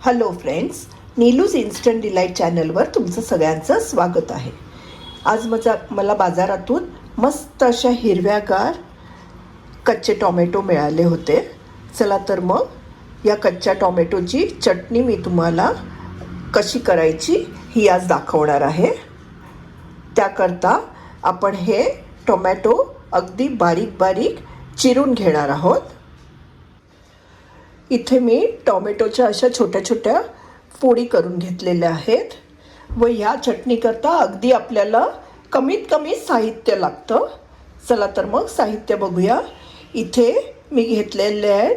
Hello friends, नीलूज instant delight चॅनलवर तुमचं सगळ्यांचं स्वागत आहे. आज मला बाजारातून मस्त अशा हिरव्यागार कच्चे टॉमॅटो मिळाले होते. चला तर मग या कच्च्या टॉमॅटोची चटणी मी तुम्हाला कशी करायची ही आज दाखवणार आहे. त्याकरता आपण हे टोमॅटो अगदी बारीक बारीक चिरून घेणार आहोत. इथे मी टोमॅटोच्या अशा छोट्या छोट्या फोडी करून घेतलेल्या आहेत व ह्या चटणीकरता अगदी आपल्याला कमीत कमी साहित्य लागतं. चला तर मग साहित्य बघूया. इथे मी घेतलेले आहेत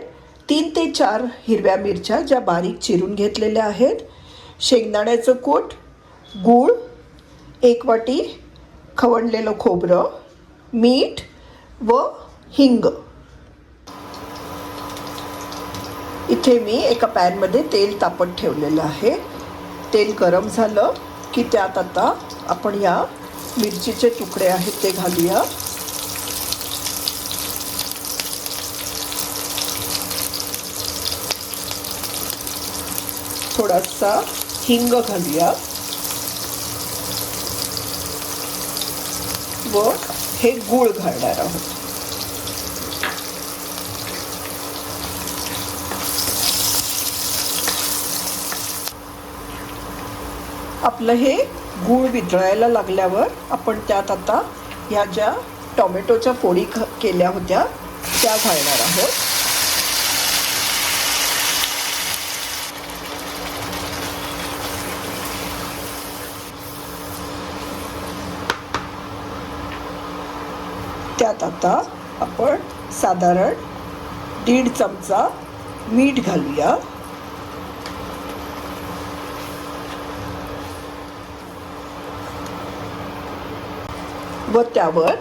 3 ते 4 हिरव्या मिरच्या ज्या बारीक चिरून घेतलेल्या आहेत, शेंगदाण्याचं कूट, गूळ, 1 वाटी खवणलेलं खोबरं, मीठ व हिंग. इथे मी एका पॅनमध्ये तेल तापत ठेवलेलं आहे. तेल गरम झालं की त्यात आता आपण या मिरचीचे तुकडे आहेत ते घालूया. थोडासा हिंग घालूया व हे गूळ घालणार आहोत. आपलं हे गूळ वितळायला लागल्यावर आपण त्यात आता ह्या ज्या टोमॅटोच्या फोडी केल्या होत्या त्या घालणार आहोत. त्यात आता आपण साधारण 1.5 चमचा मीठ घालूया. व त्यावर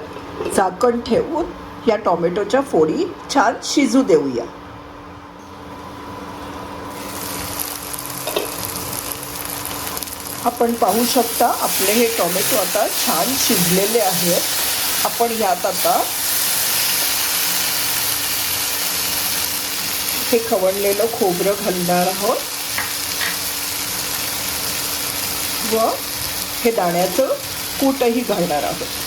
झाकण ठेवून या टोमॅटोच्या फोडी छान शिजू देऊया. आपण पाहू शकता आपले हे टोमॅटो आता छान शिजलेले आहेत. आपण यात आता हे खवणलेलं खोबरं घालणार आहोत व हे दाण्याचं कूटही घालणार आहोत.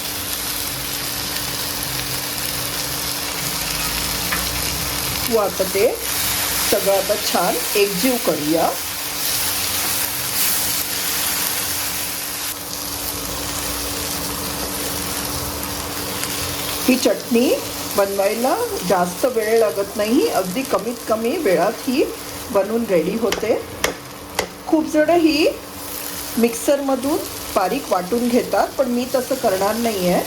व आता ते सगळं आता छान एकजीव करूया. ही चटणी बनवायला जास्त वेळ लागत नाही. अगदी कमीत कमी वेळात ही बनवून रेडी होते. खूप जण ही मिक्सरमधून बारीक वाटून घेतात, पण मी तसं करणार नाही आहे.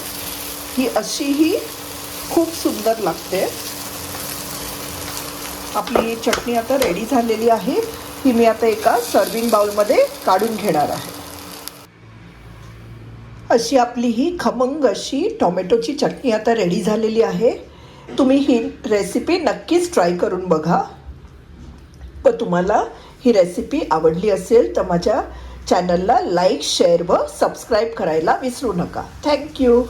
ही अशीही खूप सुंदर लागते. आपली चटणी आता रेडी झालेली आहे. ही मी आता एका सर्विंग बाउलमध्ये काढून घेणार आहे. अशी आपली ही खमंग अशी टोमॅटोची चटणी आता रेडी झालेली आहे. तुम्ही ही रेसिपी नक्कीच ट्राय करून बघा. व तुम्हाला ही रेसिपी आवडली असेल तर माझ्या चॅनलला लाईक, शेअर व सबस्क्राईब करायला विसरू नका. थँक्यू.